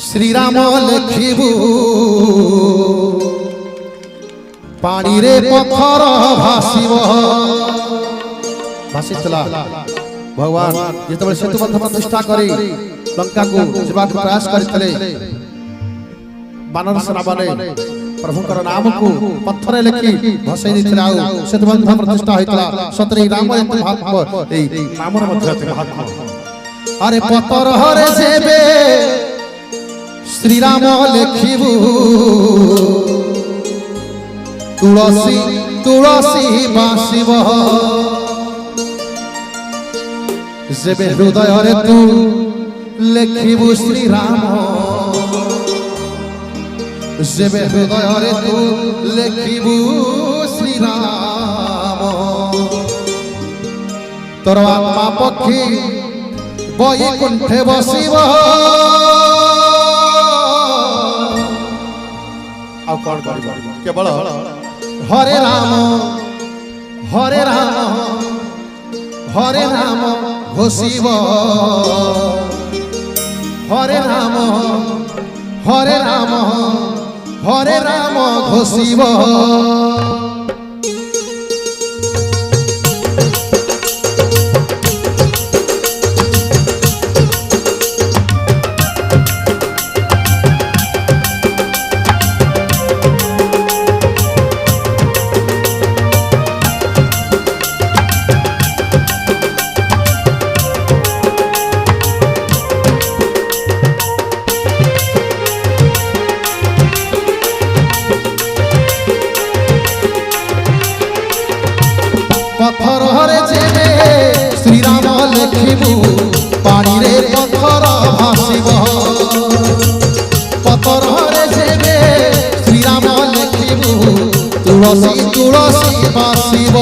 श्रीराम लेखिबू पानी रे पत्थर भासिब भासीला भगवान जिते सेतुबंध प्रतिष्ठा करी लंका को जीवाक प्रयास करते बानर सेना बने प्रभुकर नाम को पत्थर लिखि भसई देथिला सेतुबंध प्रतिष्ठा होइतला सतरे राम महात्मा ए नामर मध्य महात्मा अरे पत्थर हरे जेबे श्रीराम लेखिबू तुलसी तुलसी बासिब जेबे हृदय रे तू लेखिबू श्रीराम जेबे हृदय रे तू लेखिबू श्रीराम तोर आत्मा पक्षी बैकुंठे बसिब केवल हरे राम घोषिब हरे राम घोषिब पत्थर हरे जेबे श्रीराम लेखिबू पानी रे पत्थर भासिब पत्थर हरे जेबे श्रीराम लेखिबू तुलसी तुलसी बासिब।